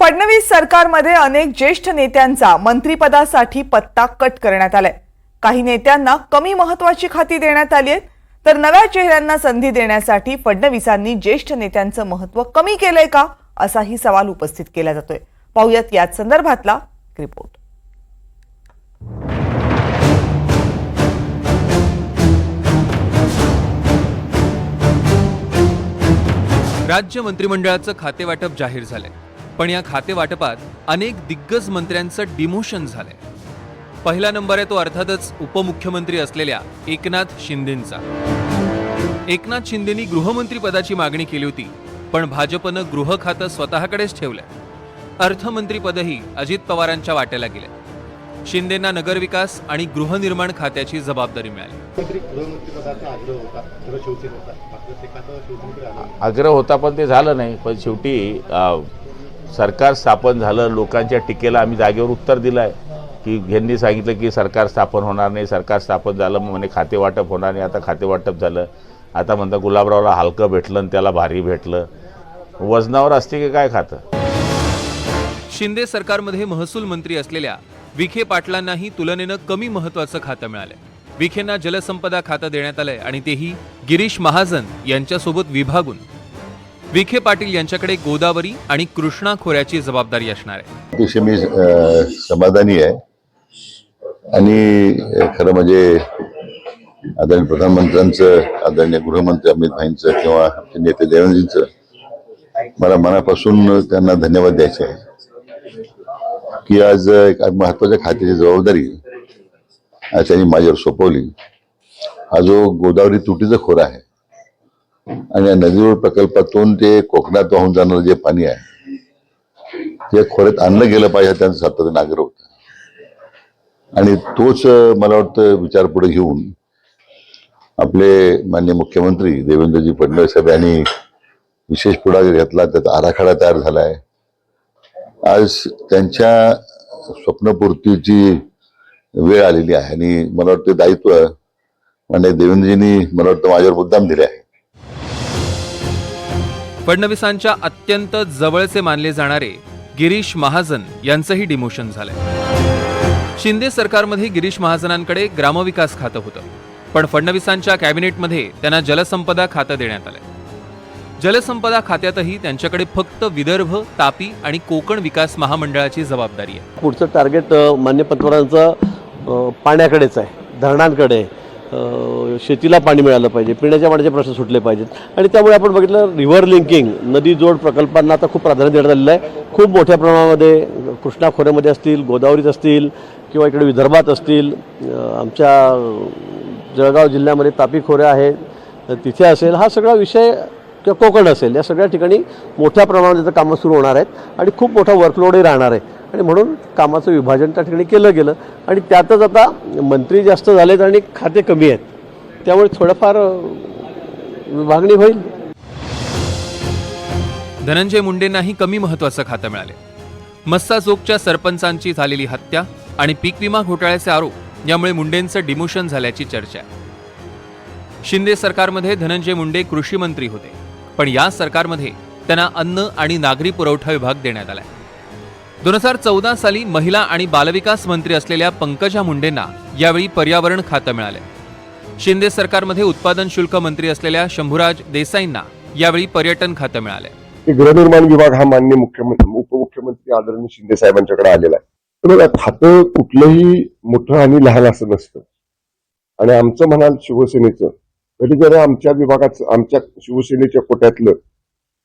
फडणवीस सरकारमध्ये अनेक ज्येष्ठ नेत्यांचा मंत्रिपदासाठी पत्ता कट करण्यात आलाय। काही नेत्यांना कमी महत्त्वाची खाती देण्यात आली आहेत, तर नव्या चेहऱ्यांना संधी देण्यासाठी फडणवीसांनी ज्येष्ठ नेत्यांचं महत्त्व कमी केलंय का, असाही सवाल उपस्थित केला जातोय। पाहूयात याच संदर्भातला रिपोर्ट। राज्य मंत्रिमंडळाचं खातेवाटप जाहीर झालंय, पण या खातेवाटपात अनेक दिग्गज मंत्र्यांचं डिमोशन झालंय। पहिला नंबर आहे तो अर्थातच उपमुख्यमंत्री असलेल्या एकनाथ शिंदेंचा। एकनाथ शिंदेंनी गृहमंत्री पदाची मागणी केली होती, पण भाजपनं गृह खातं स्वतःकडेच ठेवलंय। अर्थमंत्री पदही अजित पवारांच्या वाट्याला गेले। शिंदेंना नगरविकास आणि गृहनिर्माण खात्याची जबाबदारी मिळाली। आग्रह होता पण ते झालं नाही। पण शेवटी सरकार स्थापन झालं। लोकांच्या टीकेला आम्ही जागेवर उत्तर दिलं आहे की यांनी सांगितलं की सरकार स्थापन होणार नाही, सरकार स्थापन झालं मग म्हणे खाते वाटप होणार नाही। आता खाते वाटप झालं, आता म्हणता गुलाबरावला हलकं भेटलं आणि त्याला भारी भेटलं। वजनावर असते की काय खातं? शिंदे सरकारमध्ये महसूल मंत्री असलेल्या विखे पाटलांनाही तुलनेनं कमी महत्त्वाचं खातं मिळालंय। विखेंना जलसंपदा खातं देण्यात आलंय आणि तेही गिरीश महाजन यांच्यासोबत विभागून। विखे पाटील यांच्याकडे गोदावरी आणि कृष्णा खोऱ्याची जबाबदारी असणार आहे। अतिशय मी समाधानी आहे आणि खरं म्हणजे आदरणीय प्रधानमंत्र्यांचं, आदरणीय गृहमंत्री अमित भाईंचं किंवा आमचे नेते देवेंद्रजींचं मला मनापासून त्यांना धन्यवाद द्यायचे आहे की आज एक महत्वाच्या खात्याची जबाबदारी आज त्यांनी माझ्यावर सोपवली। हा जो गोदावरी तुटीचा खोरा आहे आणि या नदीवर प्रकल्पातून ते कोकणात वाहून जाणारं जे पाणी आहे ते खोऱ्यात आणलं गेलं पाहिजे, त्यांचा सातत्याने आग्रह होता आणि तोच मला वाटतं विचार पुढे घेऊन आपले माननीय मुख्यमंत्री देवेंद्रजी फडणवीस साहेब यांनी विशेष पुढाकार घेतला। त्याचा आराखडा तयार झाला आहे। आज त्यांच्या स्वप्नपूर्तीची वेळ आलेली आहे आणि मला वाटतं दायित्व माननीय देवेंद्रजींनी मला वाटतं माझ्यावर मुद्दाम दिले आहे। फडणवीसांच्या अत्यंत जवळचे मानले जाणारे गिरीश महाजन यांचंही डिमोशन झालंय। शिंदे सरकारमध्ये गिरीश महाजनांकडे ग्रामविकास खातं होतं, पण फडणवीसांच्या कॅबिनेटमध्ये त्यांना जलसंपदा खातं देण्यात आलंय। जलसंपदा खात्यातही त्यांच्याकडे फक्त विदर्भ, तापी आणि कोकण विकास महामंडळाची जबाबदारी आहे। पुढचं टार्गेट माननीय पंतप्रधानांचं पाण्याकडेच आहे, धरणांकडे, शेतीला पाणी मिळालं पाहिजे, पिण्याच्या पाण्याचे प्रश्न सुटले पाहिजेत आणि त्यामुळे आपण बघितलं रिव्हर लिंकिंग, नदी जोड प्रकल्पांना आता खूप प्राधान्य देण्यात आलेलं आहे। खूप मोठ्या प्रमाणामध्ये कृष्णा खोऱ्यामध्ये असतील, गोदावरीत असतील किंवा इकडे विदर्भात असतील, आमच्या जळगाव जिल्ह्यामध्ये तापी खोऱ्या आहेत तिथे असेल, हा सगळा विषय किंवा कोकण असेल, या सगळ्या ठिकाणी मोठ्या प्रमाणात त्याचं कामं सुरू होणार आहेत आणि खूप मोठा वर्कलोडही राहणार आहे आणि म्हणून कामाचं विभाजन त्या ठिकाणी केलं गेलं आणि त्यातच आता मंत्री जास्त झालेत आणि खाते कमी आहेत, त्यामुळे थोडंफार विभागणी होईल। धनंजय मुंडेंनाही कमी महत्त्वाचं खातं मिळाले। मस्साजोगच्या सरपंचांची झालेली हत्या आणि पीक विमा घोटाळ्याचे आरोप यामुळे मुंडेंचं डिमोशन झाल्याची चर्चा आहे। शिंदे सरकारमध्ये धनंजय मुंडे कृषी मंत्री होते, पण या सरकारमध्ये त्यांना अन्न आणि नागरी पुरवठा विभाग देण्यात आलाय। 2014 साली महिला आणि बालविकास मंत्री असलेल्या पंकजा मुंडेंना यावेळी पर्यावरण खातं मिळाले। शिंदे सरकारमध्ये उत्पादन शुल्क मंत्री असलेल्या शंभूराज देसाईंना यावेळी पर्यटन खातं मिळाले। गृहनिर्माण विभाग हा माननीय उपमुख्यमंत्री आदरणीय शिंदे साहेबांच्याकडे आलेला आहे। तर खातं कुठलंही मोठं आणि लहान असं नसतं आणि आमचं म्हणाल शिवसेनेचं तरी जर आमच्या विभागाचं, आमच्या शिवसेनेच्या कोट्यातलं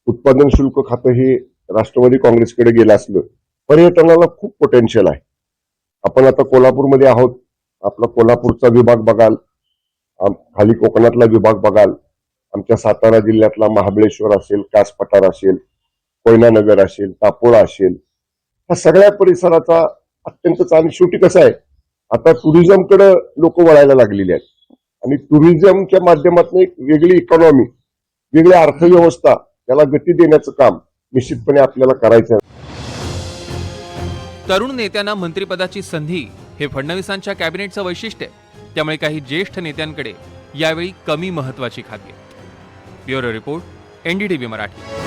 उत्पादन शुल्क खातं हे राष्ट्रवादी काँग्रेसकडे गेलं असलं, पर्यटनाला खूप पोटेन्शियल आहे। आपण आता कोल्हापूरमध्ये आहोत, आपला कोल्हापूरचा विभाग बघाल, खाली कोकणातला विभाग बघाल, आमच्या सातारा जिल्ह्यातला महाबळेश्वर असेल, कास पठार असेल, कोयनानगर असेल, तापोळा असेल, ह्या सगळ्या परिसराचा अत्यंत चांगली। शेवटी कसं आहे, आता टुरिझमकडे लोक वळायला लागलेली आहेत आणि टुरिझमच्या माध्यमातून एक वेगळी इकॉनॉमी, वेगळी अर्थव्यवस्था याला गती देण्याचं काम निश्चितपणे आपल्याला करायचं आहे। तरुण नेत्यांना मंत्रिपदाची संधी हे फडणवीसांच्या कॅबिनेटचं वैशिष्ट्य आहे, त्यामुळे काही ज्येष्ठ नेत्यांकडे यावेळी कमी महत्त्वाची खाती आहेत। Bureau report, NDTV Marathi.